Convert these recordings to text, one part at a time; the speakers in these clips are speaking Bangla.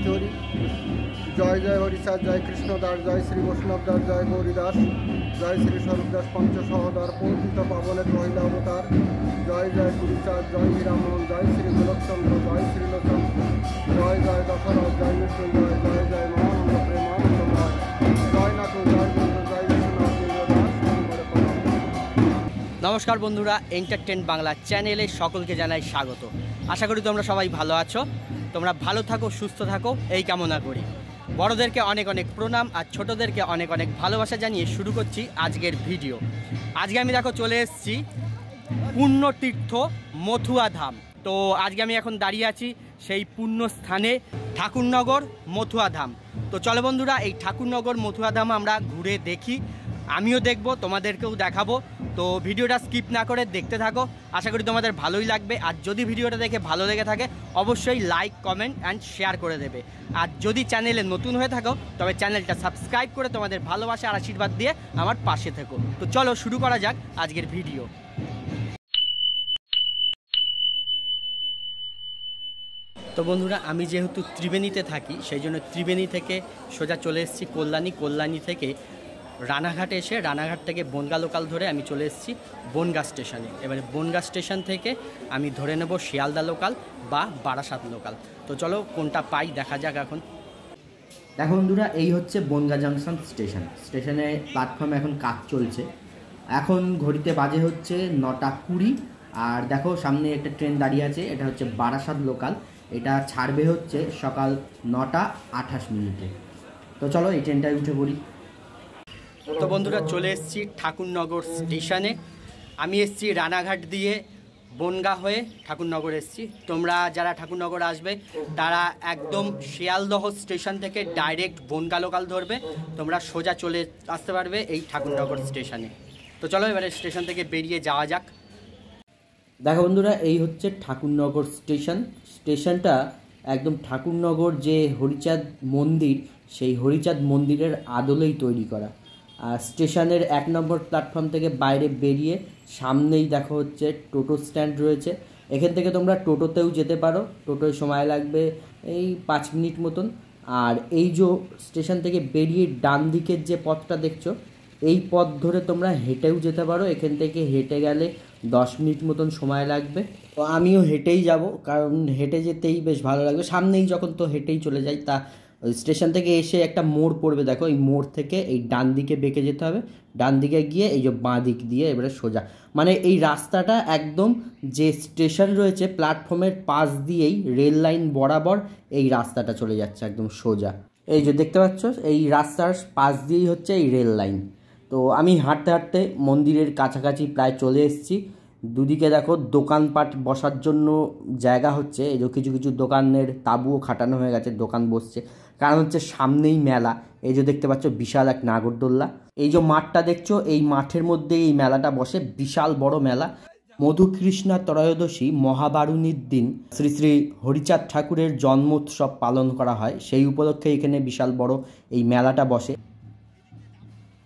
চৌরি। জয় জয় হরিচাঁদ, জয় কৃষ্ণদাস, জয় শ্রী বৈষ্ণবদাস, জয় গৌরীদাস, জয় শ্রী স্বরূপদাস পঞ্চসহদার পৌঁছিত পাবনের মহিলা অবতার। জয় জয় গুরুচাঁদ, জয় হীরামোহন, জয় শ্রী গোলকচন্দ্র, জয় শ্রীলোচন, জয় জয় দশরথ, জয় মৃত্যুঞ্জয়, জয় জয় মহানন্দ প্রেমানন্দময়, জয় নাটু, জয় বন্ধু, জয় বিশ্বনাথ দাস। নমস্কার বন্ধুরা, এন্টারটেন বাংলা চ্যানেলে সকলকে জানাই স্বাগত। আশা করি তোমরা সবাই ভালো আছো। তোমরা ভালো থাকো, সুস্থ থাকো, এই কামনা করি। বড়দেরকে অনেক অনেক প্রণাম আর ছোটদেরকে অনেক অনেক ভালোবাসা জানিয়ে শুরু করছি আজকের ভিডিও। আজকে আমি দেখো চলে এসেছি পুণ্যতীর্থ মথুয়া ধাম। তো আজকে আমি এখন দাঁড়িয়ে আছি সেই পুণ্য স্থানে ঠাকুরনগর মথুয়া ধাম। তো চলো বন্ধুরা, এই ঠাকুরনগর মথুয়া ধাম আমরা ঘুরে দেখি, আমিও দেখব, তোমাদেরকেও দেখাবো। তো ভিডিওটা স্কিপ না করে দেখতে থাকো, আশা করি তোমাদের ভালোই লাগবে। আর যদি ভিডিওটা দেখে ভালো লেগে থাকে অবশ্যই লাইক, কমেন্ট অ্যান্ড শেয়ার করে দেবে। আর যদি চ্যানেলে নতুন হয়ে থাকো তবে চ্যানেলটা সাবস্ক্রাইব করে তোমাদের ভালোবাসা আর আশীর্বাদ দিয়ে আমার পাশে থেকো। তো চলো শুরু করা যাক আজকের ভিডিও। তো বন্ধুরা, আমি যেহেতু ত্রিবেণীতে থাকি সেই জন্য ত্রিবেণী থেকে সোজা চলে এসেছি কল্যাণী থেকে রানাঘাটে এসে রানাঘাট থেকে বনগা লোকাল ধরে আমি চলে এসেছি বনগা স্টেশনে। এবারে বনগা স্টেশন থেকে আমি ধরে নেব শিয়ালদা লোকাল বা বারাসাত লোকাল। তো চলো কোনটা পাই দেখা যাক। এখন দেখো বন্ধুরা, এই হচ্ছে বনগা জাংশন স্টেশনে প্ল্যাটফর্মে এখন কাজ চলছে। এখন ঘড়িতে বাজে হচ্ছে 9:20। আর দেখো সামনে একটা ট্রেন দাঁড়িয়ে আছে, এটা হচ্ছে বারাসাত লোকাল। এটা ছাড়বে হচ্ছে সকাল 9:28। তো চলো এই ট্রেনটায় উঠে পড়ি। তো বন্ধুরা, চলে এসেছি ঠাকুরনগর স্টেশনে। আমি এসেছি রানাঘাট দিয়ে বনগা হয়ে ঠাকুরনগর এসেছি। তোমরা যারা ঠাকুরনগর আসবে তারা একদম শিয়ালদহ স্টেশন থেকে ডাইরেক্ট বনগা লোকাল ধরবে, তোমরা সোজা চলে আসতে পারবে এই ঠাকুরনগর স্টেশনে। তো চলো এবারে স্টেশন থেকে বেরিয়ে যাওয়া যাক। দেখো বন্ধুরা, এই হচ্ছে ঠাকুরনগর স্টেশনটা একদম ঠাকুরনগর যে হরিচাঁদ মন্দির, সেই হরিচাঁদ মন্দিরের আদলেই তৈরি করা। আর স্টেশনের 1 নম্বর প্ল্যাটফর্ম থেকে বাইরে বেরিয়ে সামনেই দেখো হচ্ছে টোটো স্ট্যান্ড রয়েছে। এখান থেকে তোমরা টোটোতেও যেতে পারো, টোটোয় সময় লাগবে এই 5 মিনিট মতন। আর এই যে স্টেশন থেকে বেরিয়ে ডান দিকের যে পথটা দেখছো, এই পথ ধরে তোমরা হেঁটেও যেতে পারো। এখান থেকে হেঁটে গেলে 10 মিনিট মতন সময় লাগবে। তো আমিও হেঁটেই যাব, কারণ হেঁটে যেতেই বেশ ভালো লাগবে। সামনেই যখন তো হেঁটেই চলে যাই। তা স্টেশন থেকে এসে একটা মোড় পড়বে, দেখো এই মোড় থেকে এই ডান দিকে বেঁকে যেতে হবে। ডান দিকে গিয়ে এই যে বাঁ দিক দিয়ে এবারে সোজা, মানে এই রাস্তাটা একদম যে স্টেশন রয়েছে প্ল্যাটফর্মের পাশ দিয়েই রেল লাইন বরাবর এই রাস্তাটা চলে যাচ্ছে একদম সোজা। এই যে দেখতে পাচ্ছ, এই রাস্তার পাশ দিয়েই হচ্ছে এই রেল লাইন। তো আমি হাঁটতে হাঁটতে মন্দিরের কাছাকাছি প্রায় চলে এসেছি। দুদিকে দেখো দোকানপাট বসার জন্য জায়গা হচ্ছে, এই যে কিছু কিছু দোকানের তাঁবুও খাটানো হয়ে গেছে, দোকান বসছে। কারণ হচ্ছে সামনেই মেলা। এই যে দেখতে পাচ্ছ বিশাল এক নাগরদোল্লা। এই যে মাঠটা দেখছো, এই মাঠের মধ্যে এই মেলাটা বসে, বিশাল বড় মেলা। মধুকৃষ্ণা ত্রয়োদশী মহাবারুণীর দিন শ্রী শ্রী হরিচাঁদ ঠাকুরের জন্মোৎসব পালন করা হয়, সেই উপলক্ষে এখানে বিশাল বড় এই মেলাটা বসে।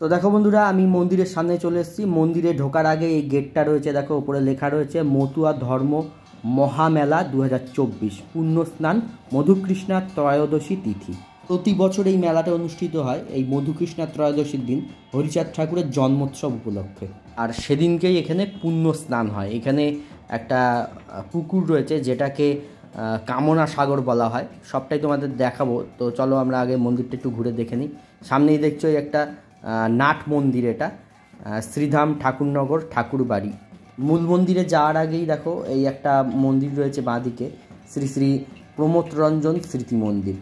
তো দেখো বন্ধুরা, আমি মন্দিরের সামনে চলে এসেছি। মন্দিরে ঢোকার আগে এই গেটটা রয়েছে, দেখো উপরে লেখা রয়েছে মতুয়া ধর্ম মহামেলা 2024 পুণ্য স্নান মধুকৃষ্ণা ত্রয়োদশী তিথি। প্রতি বছর এই মেলাটা অনুষ্ঠিত হয় এই মধুকৃষ্ণা ত্রয়োদশীর দিন হরিচাঁদ ঠাকুরের জন্মোৎসব উপলক্ষে। আর সেদিনকেই এখানে পুণ্য স্নান হয়। এখানে একটা পুকুর রয়েছে যেটাকে কামনা সাগর বলা হয়। সবটাই তোমাদের দেখাবো। তো চলো আমরা আগে মন্দিরটা একটু ঘুরে দেখে নিই। সামনেই দেখছো একটা নাট মন্দির, এটা শ্রীধাম ঠাকুরনগর ঠাকুরবাড়ি। মূল মন্দিরে যাওয়ার আগেই দেখো এই একটা মন্দির রয়েছে বাঁদিকে, শ্রী শ্রী প্রমথরঞ্জন স্মৃতি মন্দির।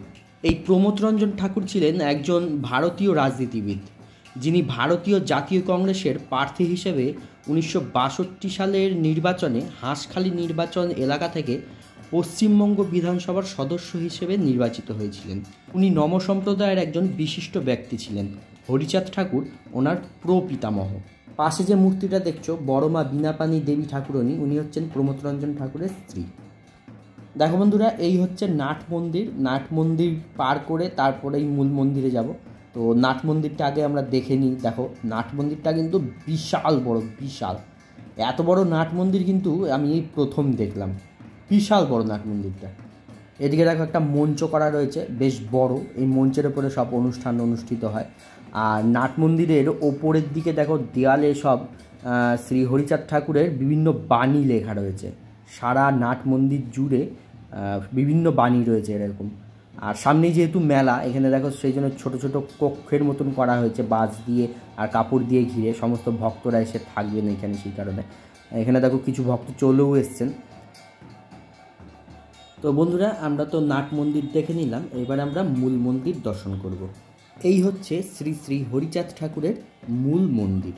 এই প্রমথরঞ্জন ঠাকুর ছিলেন একজন ভারতীয় রাজনীতিবিদ, যিনি ভারতীয় জাতীয় কংগ্রেসের প্রার্থী হিসেবে 1962 সালের নির্বাচনে হাঁসখালি নির্বাচন এলাকা থেকে পশ্চিমবঙ্গ বিধানসভার সদস্য হিসেবে নির্বাচিত হয়েছিলেন। উনি নম সম্প্রদায়ের একজন বিশিষ্ট ব্যক্তি ছিলেন। হরিচাঁদ ঠাকুর ওনার প্রপিতামহ। পাশে যে মূর্তিটা দেখছো বড় মা বীণাপাণি দেবী ঠাকুরনী, উনি হচ্ছেন প্রমথরঞ্জন ঠাকুরের স্ত্রী। দেখো বন্ধুরা, এই হচ্ছে নাট মন্দির। নাট মন্দির পার করে তারপরেই মূল মন্দিরে যাব। তো নাট মন্দিরটা আগে আমরা দেখে নিই। দেখো নাট মন্দিরটা কিন্তু বিশাল বড়, বিশাল। এত বড় নাট মন্দির কিন্তু আমি এই প্রথম দেখলাম। বিশাল বড় নাট মন্দিরটা। এদিকে দেখো একটা মঞ্চ করা রয়েছে বেশ বড়, এই মঞ্চের ওপরে সব অনুষ্ঠান অনুষ্ঠিত হয়। আর নাট মন্দিরের ওপরের দিকে দেখো দেয়ালে সব শ্রী হরিচাঁদ ঠাকুরের বিভিন্ন বাণী লেখা রয়েছে। সারা নাট মন্দির জুড়ে বিভিন্ন বাণী রয়েছে এরকম। আর সামনেই যেহেতু মেলা, এখানে দেখো সেই জন্য ছোটো ছোটো কক্ষের মতন করা হয়েছে বাঁশ দিয়ে আর কাপড় দিয়ে ঘিরে, সমস্ত ভক্তরা এসে থাকবেন এখানে। সেই কারণে এখানে দেখো কিছু ভক্ত চলেও এসছেন। তো বন্ধুরা, আমরা তো নাট মন্দির দেখে নিলাম, এবার আমরা মূল মন্দির দর্শন করব। এই হচ্ছে শ্রী শ্রী হরিচাঁদ ঠাকুরের মূল মন্দির।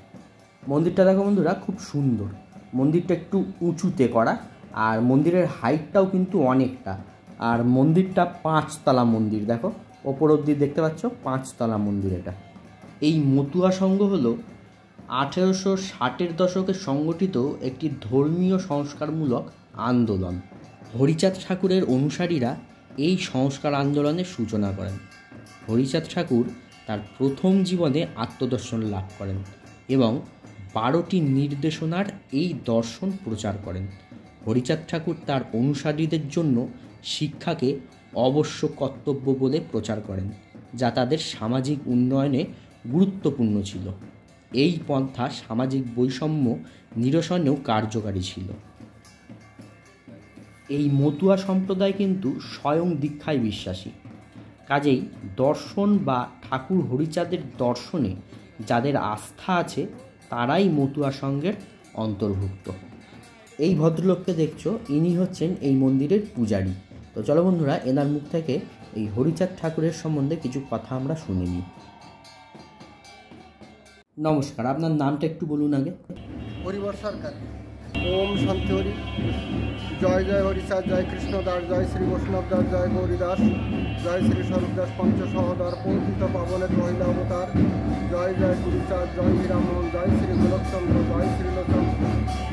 মন্দিরটা দেখো বন্ধুরা খুব সুন্দর। মন্দিরটা একটু উঁচুতে করা, আর মন্দিরের হাইটটাও কিন্তু অনেকটা। আর মন্দিরটা 5 তলা মন্দির, দেখো ওপর অবধি দেখতে পাচ্ছ 5 তলা মন্দির এটা। এই মতুয়া সংঘ হলো 1860-এর দশকে সংগঠিত একটি ধর্মীয় সংস্কারমূলক আন্দোলন। হরিচাঁদ ঠাকুরের অনুসারীরা এই সংস্কার আন্দোলনের সূচনা করেন। হরিচাঁদ ঠাকুর তার প্রথম জীবনে আত্মদর্শন লাভ করেন এবং 12টি নির্দেশনার এই দর্শন প্রচার করেন। হরিচাঁদ ঠাকুর তার অনুসারীদের জন্য শিক্ষাকে অবশ্য কর্তব্য বলে প্রচার করেন, যা তাদের সামাজিক উন্নয়নে গুরুত্বপূর্ণ ছিল। এই পন্থা সামাজিক বৈষম্য নিরসনেও কার্যকারী ছিল। এই মতুয়া সম্প্রদায় কিন্তু স্বয়ং দীক্ষায় বিশ্বাসী, কাজেই দর্শন বা ঠাকুর হরিচাঁদের দর্শনে যাদের আস্থা আছে তারাই মতুয়া সংঘের অন্তর্ভুক্ত। এই ভদ্রলোককে দেখছো, ইনি হচ্ছেন এই মন্দিরের পূজারী। তো চলো বন্ধুরা, এনার মুখ থেকে এই হরিচাঁদ ঠাকুরের সম্বন্ধে কিছু কথা আমরা শুনে নিই। নমস্কার, আপনার নামটা একটু বলুন আগে। হরিবর সরকার। ওম শান্তি হরি। জয় জয় হরিচাঁদ, জয় কৃষ্ণদাস, জয় শ্রী বৈষ্ণব দাস, জয় গৌরীদাস, জয় শ্রী স্বরূপদাস পঞ্চসহদার পৌঁছিত পাবনের রহিলা অবতার, জয় জয় গুরুচাঁদ, জয় হীরামন, জয় শ্রী গোলকচন্দ্র, জয় শ্রীলোচন,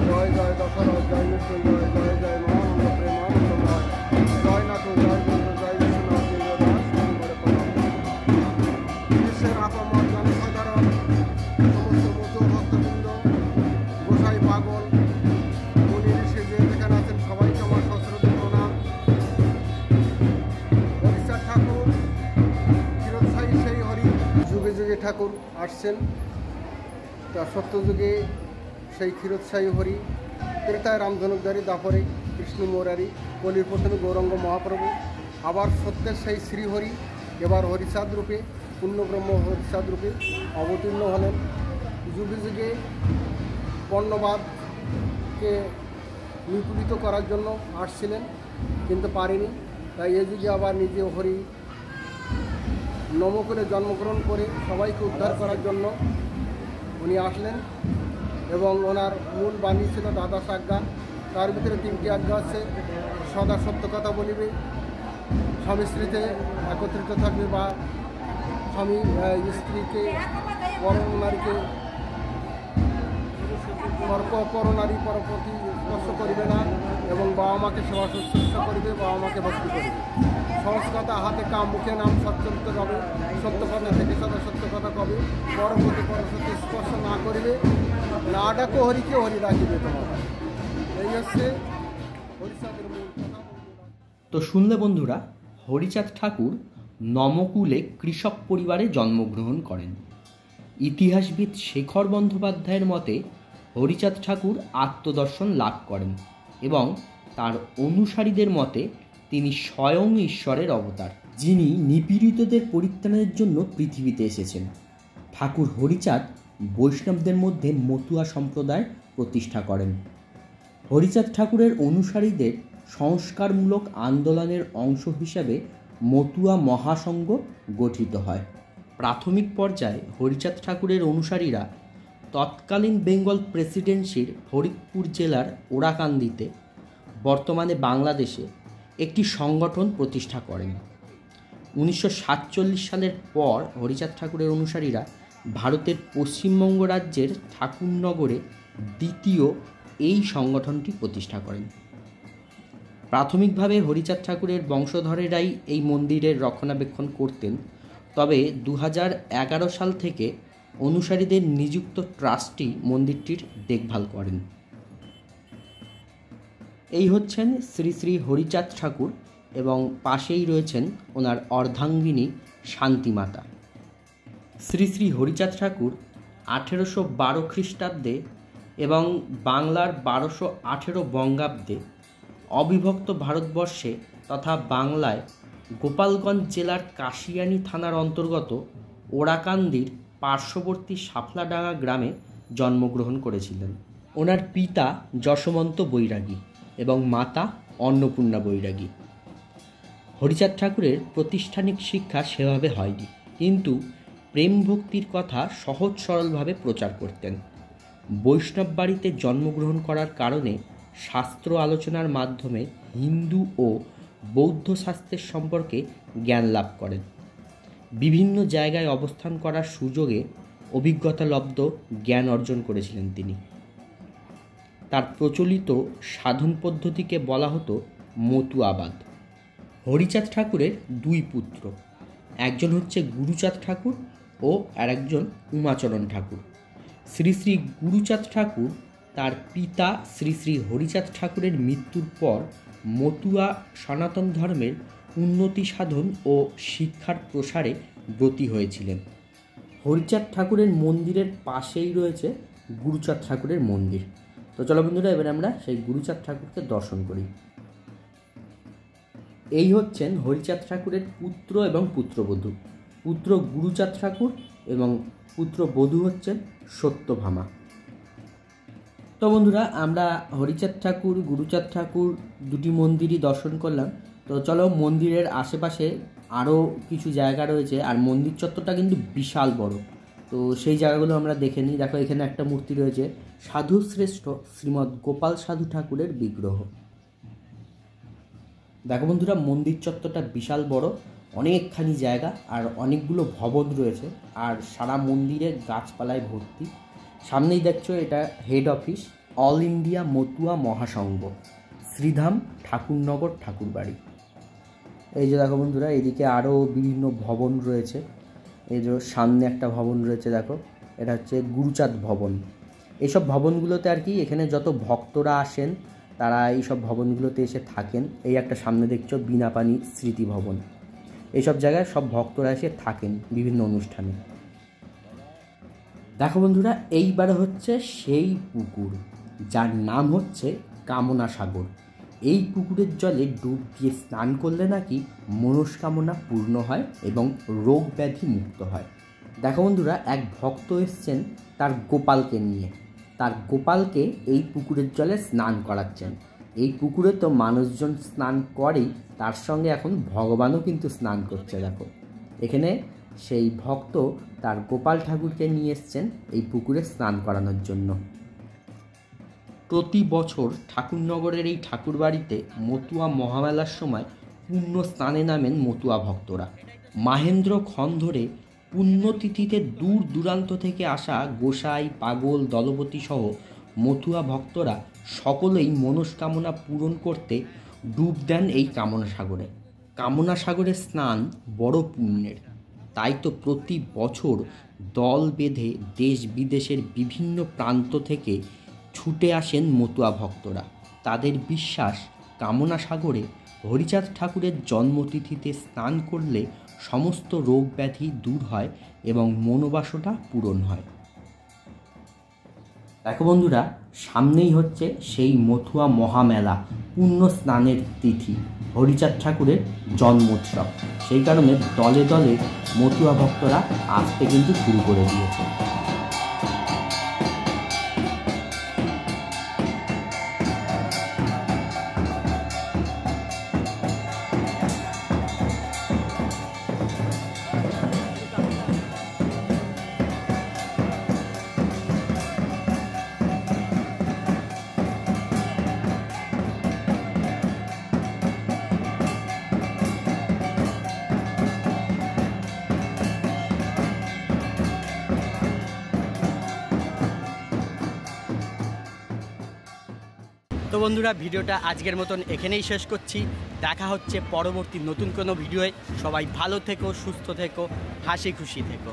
জয় জয় দশরথ, জয় মৃত্যুঞ্জয়, জয় জয় মহানন্দ প্রেমানন্দময়, জয় নাথ, জয় বন্ধু, জয় বিশ্বনাথ দাস। বিশ্বের আপামর জনসাধারণ, সমস্ত মতো ভক্তবৃন্দ, গোসাই পাগল, মুনি ঋষি যে যেখানে আছেন সবাইকে আমার সশ্রদ্ধ প্রণাম। হরিচাঁদ ঠাকুর চিরস্থায়ী সেই হরি, যুগে যুগে ঠাকুর আসছেন। তা সত্যযুগে সেই ক্ষীরোৎসাহী হরি, ত্রেতায় রামধনুকধারী, দাপরে কৃষ্ণ মুরারি, কলির প্রথমে গৌরাঙ্গ মহাপ্রভু, আবার সত্যের সেই শ্রীহরি এবার হরিচাঁদ রূপে, পূর্ণব্রহ্ম হরিচাঁদ রূপে অবতীর্ণ হলেন। যুগে যুগে বর্ণবাদকে নিপীড়িত করার জন্য আসছিলেন, কিন্তু পারেনি। তাই এ যুগে আবার নিজে হরি নমকুলে জন্মগ্রহণ করে সবাইকে উদ্ধার করার জন্য উনি আসলেন। এবং ওনার মূল বাণী ছিল দ্বাদশ আজ্ঞা। তার ভিতরে 3টি আজ্ঞা আছে। সদা সত্য কথা বলিবে, স্বামী স্ত্রীতে একত্রিত থাকবে, বা স্বামী স্ত্রীকে পরনারীকে পরনারী পরপতি স্পর্শ করিবে না, এবং বাবা মাকে সেবা শুশ্রূষা করিবে, বাবা মাকে ভক্তি করিবে। সহজ কথা হাতে কাম, মুখে নাম, সচ্চরিত্র হবে, সত্য কথা থেকে সদা সত্য কথা কবে, পরপতি পরপতি স্পর্শ না করিবে, না ডাকো হরিকে, হরি ডাকিবে তোমার। এই হচ্ছে হরিচাঁদের মূল কথা। তো শুনলে বন্ধুরা, হরিচাঁদ ঠাকুর নমকুলে কৃষক পরিবারে জন্মগ্রহণ করেন। ইতিহাসবিদ শেখর বন্দ্যোপাধ্যায়ের মতে হরিচাঁদ ঠাকুর আত্মদর্শন লাভ করেন এবং তার অনুসারীদের মতে তিনি স্বয়ং ঈশ্বরের অবতার, যিনি নিপীড়িতদের পরিত্রাণের জন্য পৃথিবীতে এসেছেন। ঠাকুর হরিচাঁদ বৈষ্ণবদের মধ্যে মতুয়া সম্প্রদায় প্রতিষ্ঠা করেন। হরিচাঁদ ঠাকুরের অনুসারীদের সংস্কারমূলক আন্দোলনের অংশ হিসাবে মতুয়া মহাসংঘ গঠিত হয়। প্রাথমিক পর্যায়ে হরিচাঁদ ঠাকুরের অনুসারীরা তৎকালীন বেঙ্গল প্রেসিডেন্সির ফরিদপুর জেলার ওরাকান্দিতে, বর্তমানে বাংলাদেশে, একটি সংগঠন প্রতিষ্ঠা করেন। 1947 সালের পর হরিচাঁদ ঠাকুরের অনুসারীরা ভারতের পশ্চিমবঙ্গ রাজ্যের ঠাকুরনগরে দ্বিতীয় এই সংগঠনটি প্রতিষ্ঠা করেন। প্রাথমিকভাবে হরিচাঁদ ঠাকুরের বংশধরেরাই এই মন্দিরের রক্ষণাবেক্ষণ করতেন, তবে 2011 সাল থেকে অনুসারীদের নিযুক্ত ট্রাস্টি মন্দিরটির দেখভাল করেন। এই হচ্ছেন শ্রী শ্রী হরিচাঁদ ঠাকুর এবং পাশেই রয়েছেন ওনার অর্ধাঙ্গিনী শান্তিমাতা। শ্রী শ্রী হরিচাঁদ ঠাকুর 1812 খ্রিস্টাব্দে এবং বাংলার 1218 বঙ্গাব্দে অবিভক্ত ভারতবর্ষে তথা বাংলায় গোপালগঞ্জ জেলার কাশিয়ানী থানার অন্তর্গত ওরাকান্দির পার্শ্ববর্তী শাফলাডাঙ্গা গ্রামে জন্মগ্রহণ করেছিলেন। ওনার পিতা যশবন্ত বৈরাগী এবং মাতা অন্নপূর্ণা বৈরাগী। হরিচাঁদ ঠাকুরের প্রাতিষ্ঠানিক শিক্ষা সেভাবে হয়নি, কিন্তু প্রেম ভক্তির কথা সহজ সরলভাবে প্রচার করতেন। বৈষ্ণব বাড়িতে জন্মগ্রহণ করার কারণে শাস্ত্র আলোচনার মাধ্যমে হিন্দু ও বৌদ্ধ শাস্ত্রের সম্পর্কে জ্ঞান লাভ করেন। বিভিন্ন জায়গায় অবস্থান করার সুযোগে অভিজ্ঞতালব্ধ জ্ঞান অর্জন করেছিলেন তিনি। তার প্রচলিত সাধন পদ্ধতিকে বলা হতো মতুয়াবাদ। হরিচাঁদ ঠাকুরের দুই পুত্র, একজন হচ্ছে গুরুচাঁদ ঠাকুর ও আরেকজন উমাচরণ ঠাকুর। শ্রী শ্রী গুরুচাঁদ ঠাকুর তার পিতা শ্রী শ্রী হরিচাঁদ ঠাকুরের মৃত্যুর পর মতুয়া সনাতন ধর্মের উন্নতি সাধন ও শিক্ষার প্রসারে ব্রতী হয়েছিলেন। হরিচাঁদ ঠাকুরের মন্দিরের পাশেই রয়েছে গুরুচাঁদ ঠাকুরের মন্দির। তো চলো বন্ধুরা, এবার আমরা সেই গুরুচাঁদ ঠাকুরকে দর্শন করি। এই হচ্ছেন হরিচাঁদ ঠাকুরের পুত্র এবং পুত্রবধূ। পুত্র গুরুচাঁদ ঠাকুর এবং পুত্রবধূ হচ্ছেন সত্যভামা। তো বন্ধুরা, আমরা হরিচাঁদ ঠাকুর, গুরুচাঁদ ঠাকুর দুটি মন্দিরই দর্শন করলাম। তো চলো, মন্দিরের আশেপাশে আরও কিছু জায়গা রয়েছে, আর মন্দির চত্বরটা কিন্তু বিশাল বড়। তো সেই জায়গাগুলো আমরা দেখে নিই। দেখো, এখানে একটা মূর্তি রয়েছে, সাধু শ্রেষ্ঠ শ্রীমৎ গোপাল সাধু ঠাকুরের বিগ্রহ। দেখো বন্ধুরা, মন্দির চত্বরটা বিশাল বড়, অনেকখানি জায়গা, আর অনেকগুলো ভবন রয়েছে, আর সারা মন্দিরে গাছপালায় ভর্তি। সামনেই দেখছো, এটা head office, all India Matua Mahasangha, Shridham Thakurnagar Thakurbari. এই যে দেখো বন্ধুরা, এদিকে আরও বিভিন্ন ভবন রয়েছে। এই যে সামনে একটা ভবন রয়েছে, দেখো, এটা হচ্ছে গুরুচাঁদ ভবন। এইসব ভবনগুলোতে আর কি, এখানে যত ভক্তরা আসেন তারা এইসব ভবনগুলোতে এসে থাকেন। এই একটা সামনে দেখছো বিনাপানি স্মৃতি ভবন। এইসব জায়গায় সব ভক্তরা এসে থাকেন বিভিন্ন অনুষ্ঠানে। দেখো বন্ধুরা, এইবারে হচ্ছে সেই পুকুর যার নাম হচ্ছে কামনা সাগর। এই পুকুরের জলে ডুব দিয়ে স্নান করলে নাকি মনস্কামনা পূর্ণ হয় এবং রোগ ব্যাধি মুক্ত হয়। দেখো বন্ধুরা, এক ভক্ত এসছেন তার গোপালকে নিয়ে। তার গোপালকে এই পুকুরের জলে স্নান করাচ্ছেন। এই পুকুরে তো মানুষজন স্নান করেই, তার সঙ্গে এখন ভগবানও কিন্তু স্নান করছে। দেখো, এখানে সেই ভক্ত তার গোপাল ঠাকুরকে নিয়ে এসছেন এই পুকুরে স্নান করানোর জন্য। প্রতি বছর ঠাকুরনগরের এই ঠাকুরবাড়িতে মতুয়া মহামেলার সময় পুণ্য স্নানে নামেন মতুয়া ভক্তরা। মাহেন্দ্র খন ধরে পুণ্যতিথিতে দূর দূরান্ত থেকে আসা গোসাই, পাগল, দলপতি সহ মতুয়া ভক্তরা সকলেই মনস্কামনা পূরণ করতে ডুব দেন এই কামনা সাগরে। কামনা সাগরের স্নান বড় পুণ্যের, তাই তো প্রতি বছর দল বেঁধে দেশ বিদেশের বিভিন্ন প্রান্ত থেকে ছুটে আসেন মতুয়া ভক্তরা। তাদের বিশ্বাস, কামনা সাগরে হরিচাঁদ ঠাকুরের জন্মতিথিতে স্নান করলে সমস্ত রোগ ব্যাধি দূর হয় এবং মনোবাসনা পূরণ হয়। দেখো বন্ধুরা, সামনেই হচ্ছে সেই মতুয়া মহামেলা, পুণ্য স্নানের তিথি, হরিচাঁদ ঠাকুরের জন্মোৎসব। সেই কারণে দলে দলে মতুয়া ভক্তরা আসতে কিন্তু শুরু করে দিয়েছে। তো বন্ধুরা, ভিডিওটা আজকের মতন এখানেই শেষ করছি। দেখা হচ্ছে পরবর্তী নতুন কোনো ভিডিওয়ে। সবাই ভালো থেকো, সুস্থ থেকো, হাসি খুশি থেকো।